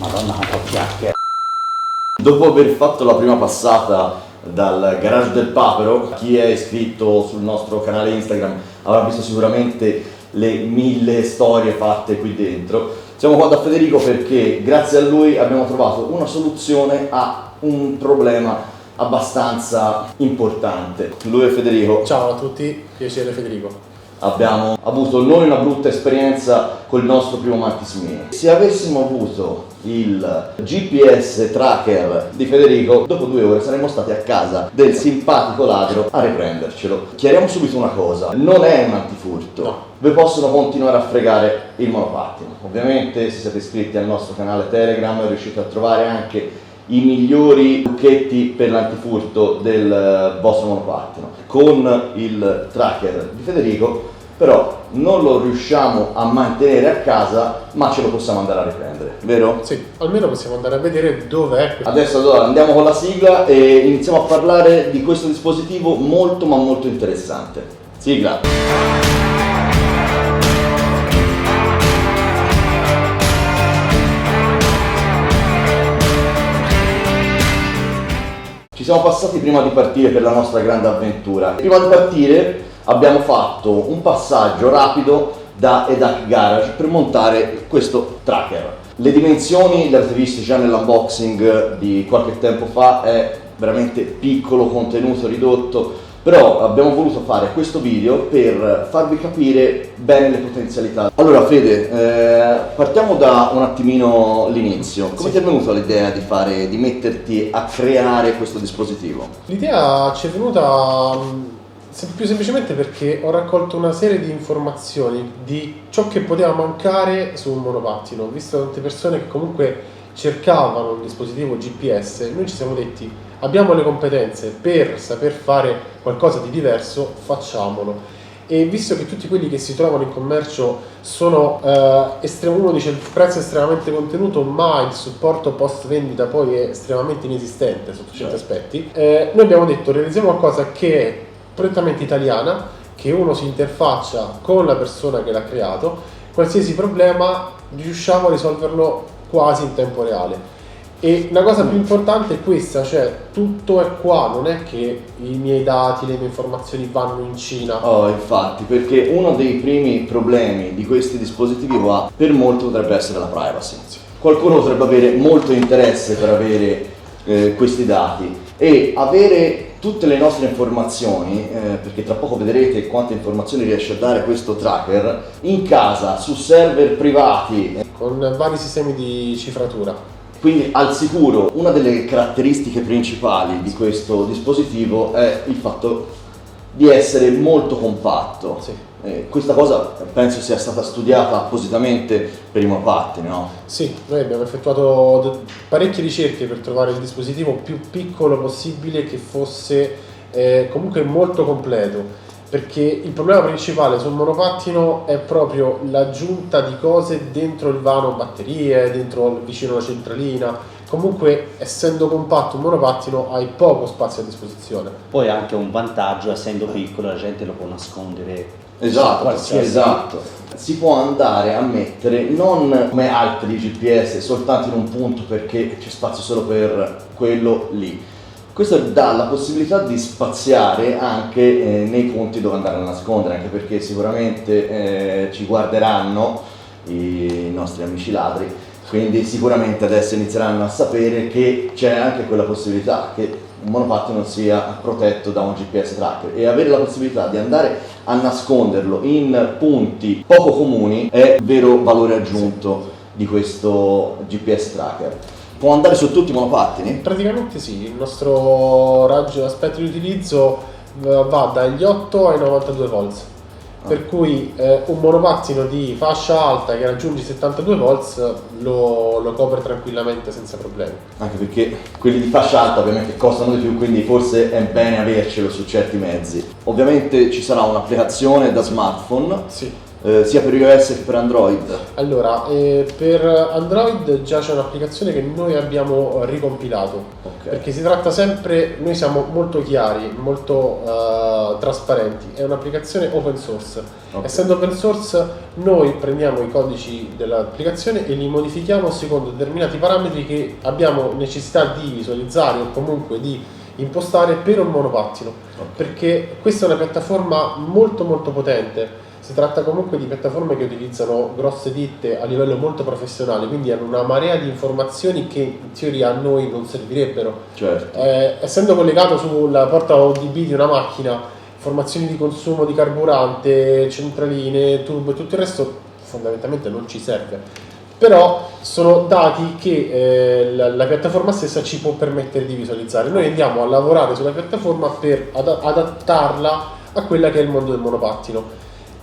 Madonna, quanto chiacchiere. Dopo aver fatto la prima passata dal garage del Papero, chi è iscritto sul nostro canale Instagram avrà visto sicuramente le 1000 storie fatte qui dentro. Siamo qua da Federico perché grazie a lui abbiamo trovato una soluzione a un problema abbastanza importante. Lui è Federico. Ciao a tutti, piacere Federico. Abbiamo avuto noi una brutta esperienza col nostro primo Mantis Mini. Se avessimo avuto il GPS tracker di Federico, dopo 2 ore saremmo stati a casa del simpatico ladro a riprendercelo. Chiariamo subito una cosa, non è un antifurto. No. Vi possono continuare a fregare il monopattino. Ovviamente se siete iscritti al nostro canale Telegram riuscite a trovare anche i migliori trucchetti per l'antifurto del vostro monopattino. Con il tracker di Federico però non lo riusciamo a mantenere a casa, ma ce lo possiamo andare a riprendere, vero? Sì, almeno possiamo andare a vedere dov'è. Adesso allora andiamo con la sigla e iniziamo a parlare di questo dispositivo molto ma molto interessante. Sigla! Ci siamo passati prima di partire per la nostra grande avventura. Prima di partire abbiamo fatto un passaggio rapido da EDAC Garage per montare questo tracker. Le dimensioni le avete viste già nell'unboxing di qualche tempo fa, è veramente piccolo, contenuto ridotto, però abbiamo voluto fare questo video per farvi capire bene le potenzialità. Allora Fede, partiamo da un attimino l'inizio. Come ti è venuta l'idea di metterti a creare questo dispositivo? L'idea ci è venuta più semplicemente perché ho raccolto una serie di informazioni di ciò che poteva mancare su un monopattino. Ho visto tante persone che comunque cercavano un dispositivo GPS, noi ci siamo detti abbiamo le competenze per saper fare qualcosa di diverso, facciamolo. E visto che tutti quelli che si trovano in commercio sono uno dice il prezzo è estremamente contenuto, ma il supporto post vendita poi è estremamente inesistente sotto certi aspetti, noi abbiamo detto realizziamo qualcosa che è prettamente italiana, che uno si interfaccia con la persona che l'ha creato, qualsiasi problema riusciamo a risolverlo quasi in tempo reale. E la cosa più importante è questa, cioè tutto è qua, non è che i miei dati, le mie informazioni vanno in Cina. Oh, infatti, perché uno dei primi problemi di questi dispositivi qua per molto potrebbe essere la privacy. Qualcuno potrebbe avere molto interesse per avere questi dati e avere tutte le nostre informazioni, perché tra poco vedrete quante informazioni riesce a dare questo tracker, in casa, su server privati. Con vari sistemi di cifratura. Quindi al sicuro una delle caratteristiche principali di questo dispositivo è il fatto di essere molto compatto. Sì. Questa cosa penso sia stata studiata appositamente per i monopattini, no? Sì, noi abbiamo effettuato parecchie ricerche per trovare il dispositivo più piccolo possibile che fosse comunque molto completo. Perché il problema principale sul monopattino è proprio l'aggiunta di cose dentro il vano, batterie, dentro vicino alla centralina. Comunque, essendo compatto un monopattino hai poco spazio a disposizione. Poi anche un vantaggio, essendo piccolo la gente lo può nascondere. Esatto, esatto. Si può andare a mettere non come altri GPS soltanto in un punto perché c'è spazio solo per quello lì. Questo dà la possibilità di spaziare anche nei punti dove andare a nascondere, anche perché sicuramente ci guarderanno i nostri amici ladri, quindi sicuramente adesso inizieranno a sapere che c'è anche quella possibilità che un monopattino sia protetto da un GPS tracker, e avere la possibilità di andare a nasconderlo in punti poco comuni è vero valore aggiunto di questo GPS tracker. Può andare su tutti i monopattini? Praticamente sì, il nostro raggio aspetto di utilizzo va dagli 8 ai 92 volts. Per cui un monopattino di fascia alta che raggiunge i 72 volts lo copre tranquillamente senza problemi. Anche perché quelli di fascia alta ovviamente costano di più, quindi forse è bene avercelo su certi mezzi. Ovviamente ci sarà un'applicazione da smartphone. Sì. sia per iOS che per Android? Allora, per Android già c'è un'applicazione che noi abbiamo ricompilato, perché si tratta sempre, noi siamo molto chiari, molto trasparenti, è un'applicazione open source. Essendo open source noi prendiamo i codici dell'applicazione e li modifichiamo secondo determinati parametri che abbiamo necessità di visualizzare o comunque di impostare per un monopattino, perché questa è una piattaforma molto molto potente. Si tratta comunque di piattaforme che utilizzano grosse ditte a livello molto professionale, quindi hanno una marea di informazioni che in teoria a noi non servirebbero. Certo. Essendo collegato sulla porta ODB di una macchina, informazioni di consumo di carburante, centraline, turbo e tutto il resto fondamentalmente non ci serve. Però sono dati che la piattaforma stessa ci può permettere di visualizzare. Noi andiamo a lavorare sulla piattaforma per adattarla a quella che è il mondo del monopattino.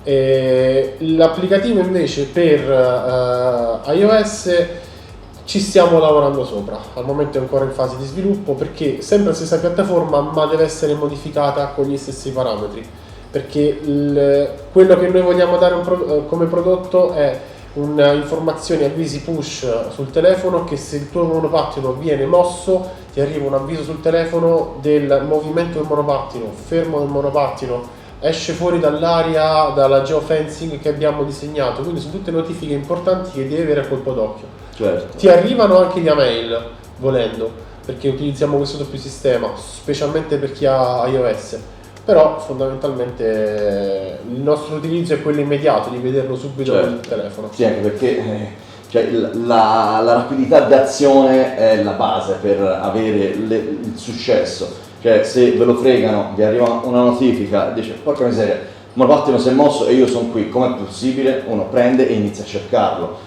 L'applicativo invece per iOS ci stiamo lavorando sopra, al momento è ancora in fase di sviluppo, perché sempre la stessa piattaforma ma deve essere modificata con gli stessi parametri, perché quello che noi vogliamo dare come prodotto è un'informazione, avvisi push sul telefono, che se il tuo monopattino viene mosso ti arriva un avviso sul telefono del movimento del monopattino, fermo del monopattino, esce fuori dall'area, dalla geofencing che abbiamo disegnato, quindi sono tutte notifiche importanti che devi avere a colpo d'occhio. Certo. Ti arrivano anche via mail, volendo, perché utilizziamo questo doppio sistema, specialmente per chi ha iOS, però fondamentalmente il nostro utilizzo è quello immediato, di vederlo subito sul telefono. Sì, anche perché la rapidità di azione è la base per avere il successo. Cioè, se ve lo fregano, vi arriva una notifica, dice porca miseria, il monopattino si è mosso e io sono qui, com'è possibile? Uno prende e inizia a cercarlo.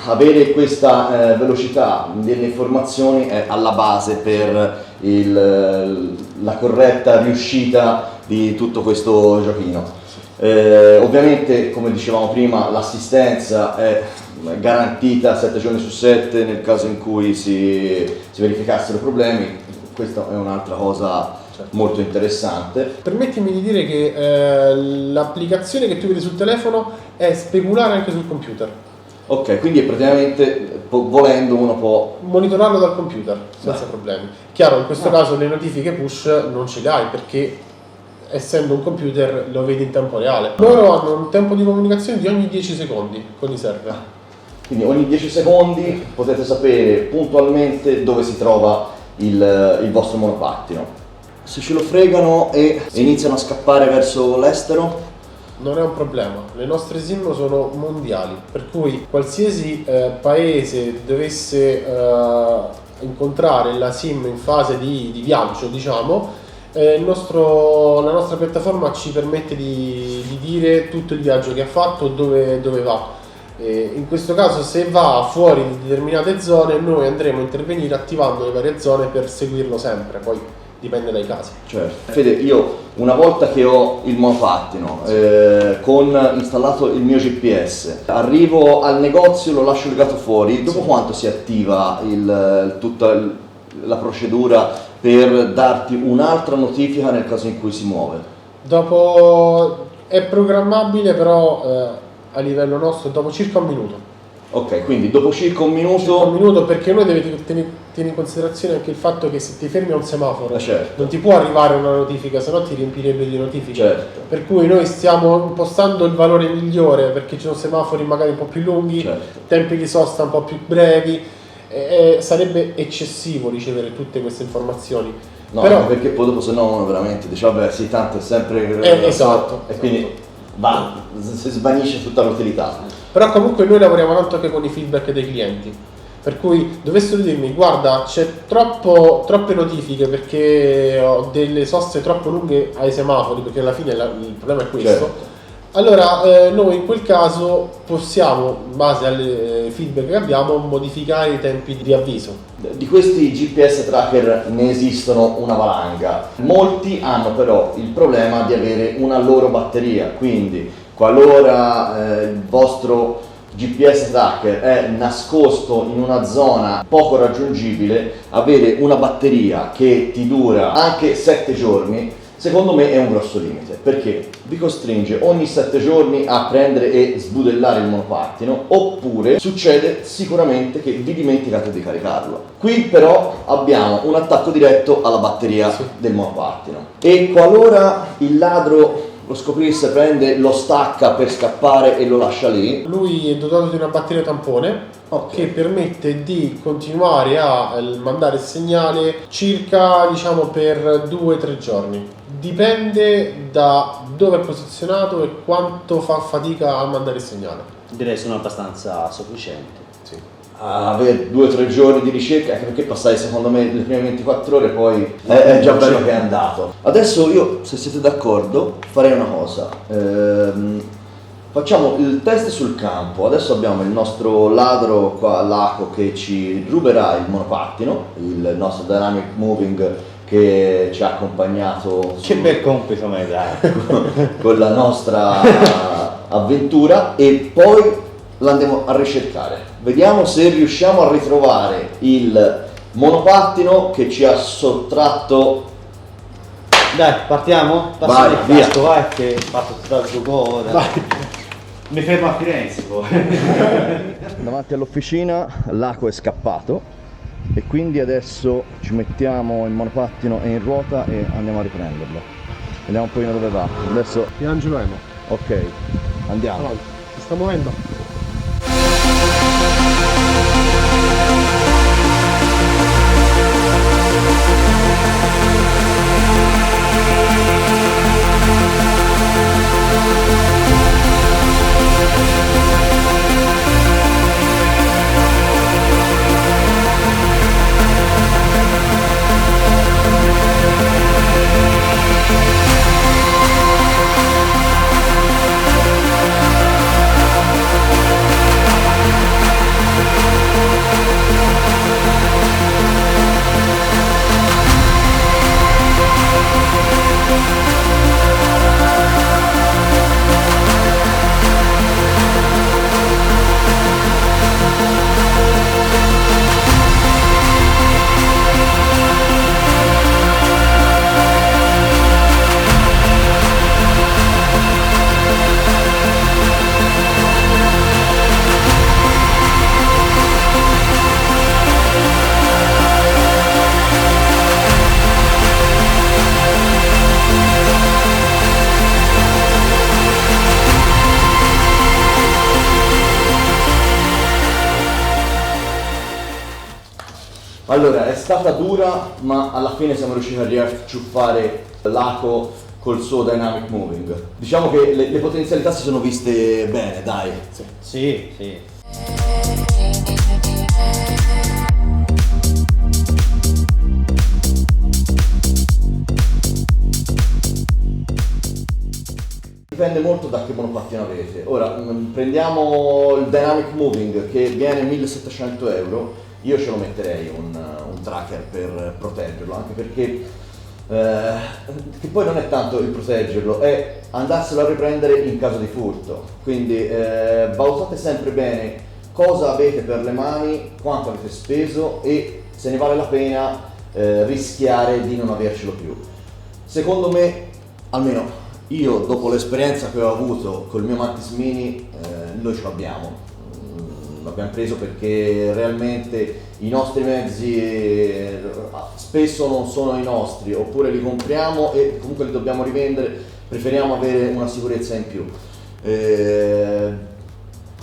Avere questa velocità delle informazioni è alla base per la corretta riuscita di tutto questo giochino. Ovviamente, come dicevamo prima, l'assistenza è garantita 7 giorni su 7 nel caso in cui si verificassero problemi. Questa è un'altra cosa molto interessante. Permettimi di dire che l'applicazione che tu vedi sul telefono è speculare anche sul computer. Ok, quindi praticamente volendo uno può monitorarlo dal computer senza problemi. Chiaro, in questo caso le notifiche push non ce le hai perché essendo un computer lo vedi in tempo reale. Loro hanno un tempo di comunicazione di ogni 10 secondi con i server. Quindi ogni 10 secondi potete sapere puntualmente dove si trova il vostro monopattino. Se ce lo fregano e iniziano a scappare verso l'estero, non è un problema, le nostre SIM sono mondiali, per cui qualsiasi paese dovesse incontrare la SIM in fase di viaggio, diciamo, la nostra piattaforma ci permette di dire tutto il viaggio che ha fatto, dove va. In questo caso, se va fuori di determinate zone, noi andremo a intervenire attivando le varie zone per seguirlo sempre, poi dipende dai casi. Certo. Fede, io una volta che ho il monopattino con installato il mio GPS, arrivo al negozio, lo lascio legato fuori, dopo quanto si attiva tutta la procedura per darti un'altra notifica nel caso in cui si muove? Dopo è programmabile, però a livello nostro dopo circa un minuto. Ok, quindi dopo circa un minuto... Circa un minuto, perché noi devi tenere in considerazione anche il fatto che se ti fermi a un semaforo non ti può arrivare una notifica, se no ti riempirebbe di notifiche. Certo. Per cui noi stiamo impostando il valore migliore, perché ci sono semafori magari un po' più lunghi, tempi di sosta un po' più brevi, sarebbe eccessivo ricevere tutte queste informazioni. No, però, perché poi dopo se no uno veramente dice vabbè sì, tanto è sempre... esatto. E quindi si svanisce tutta l'utilità. Però comunque noi lavoriamo tanto anche con i feedback dei clienti, per cui dovessero dirmi guarda c'è troppe notifiche perché ho delle soste troppo lunghe ai semafori, perché alla fine il problema è questo, allora noi in quel caso possiamo, in base alle feedback che abbiamo, modificare i tempi di avviso. Di questi GPS tracker ne esistono una valanga, molti hanno però il problema di avere una loro batteria, quindi qualora il vostro GPS tracker è nascosto in una zona poco raggiungibile, avere una batteria che ti dura anche 7 giorni secondo me è un grosso limite, perché vi costringe ogni 7 giorni a prendere e sbudellare il monopattino, oppure succede sicuramente che vi dimenticate di caricarlo. Qui però abbiamo un attacco diretto alla batteria del monopattino, e qualora il ladro lo scoprisse, prende, lo stacca per scappare e lo lascia lì. Lui è dotato di una batteria tampone che permette di continuare a mandare il segnale circa, diciamo, per 2-3 giorni. Dipende da dove è posizionato e quanto fa fatica a mandare il segnale. Direi sono abbastanza sufficienti. Sì. Avere 2-3 giorni di ricerca, anche perché passare secondo me le prime 24 ore poi è già bello che è andato. Adesso io, se siete d'accordo, farei una cosa. Facciamo il test sul campo. Adesso abbiamo il nostro ladro qua, Laco, che ci ruberà il monopattino, il nostro Dynamic Moving che ci ha accompagnato Che bel compito mi hai dato. con la nostra avventura, e poi l'andiamo a ricercare. Vediamo se riusciamo a ritrovare il monopattino che ci ha sottratto. Dai, partiamo? Vai, il via. casco, vai, che fatto tutta il suo coda. Vai. Mi fermo a Firenze poi. Davanti all'officina Laco è scappato, e quindi adesso ci mettiamo il monopattino in ruota e andiamo a riprenderlo. Vediamo un po' dove va. Adesso, Angelo Emo, ok, andiamo. avanti, si sta muovendo. Allora, è stata dura, ma alla fine siamo riusciti a riacciuffare Laco col suo Dynamic Moving. Diciamo che le potenzialità si sono viste bene, dai. Sì, sì. Dipende molto da che monopattino avete. Ora, prendiamo il Dynamic Moving che viene 1.700 euro. Io ce lo metterei un tracker per proteggerlo, anche perché che poi non è tanto il proteggerlo, è andarselo a riprendere in caso di furto. Quindi valutate sempre bene cosa avete per le mani, quanto avete speso e se ne vale la pena rischiare di non avercelo più. Secondo me, almeno io dopo l'esperienza che ho avuto col mio Mantis Mini, noi ce l'abbiamo. L'abbiamo preso perché realmente i nostri mezzi spesso non sono i nostri, oppure li compriamo e comunque li dobbiamo rivendere, preferiamo avere una sicurezza in più.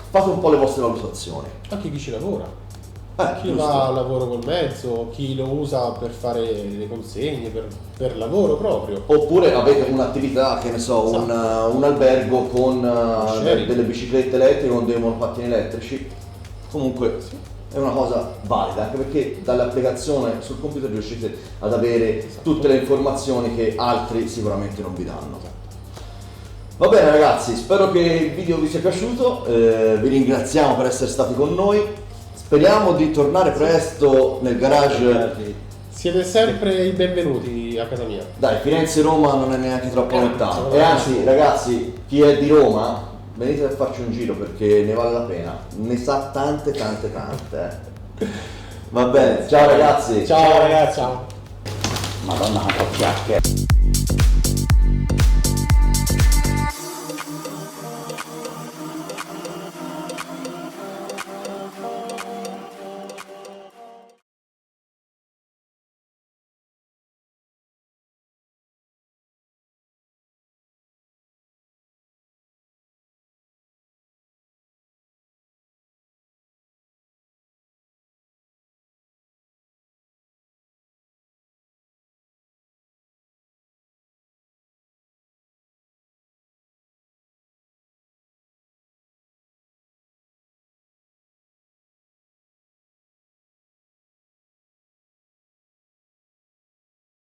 Fate un po' le vostre valutazioni. Anche chi ci lavora. Chi Giusto. va a lavoro col mezzo, chi lo usa per fare le consegne, per lavoro proprio. Oppure avete un'attività, che ne so, un albergo con delle biciclette elettriche, con dei monopattini elettrici. Comunque è una cosa valida, anche perché dall'applicazione sul computer riuscite ad avere tutte le informazioni che altri sicuramente non vi danno. Va bene ragazzi, spero che il video vi sia piaciuto, vi ringraziamo per essere stati con noi, speriamo di tornare presto nel garage. Siete sempre i benvenuti a casa mia. Dai, Firenze-Roma non è neanche troppo lontano. E anzi ragazzi, chi è di Roma, venite a farci un giro perché ne vale la pena, ne sa tante. Va bene, ciao ragazzi. Ciao ragazzi. Ciao. Madonna, quanto chiacchiere.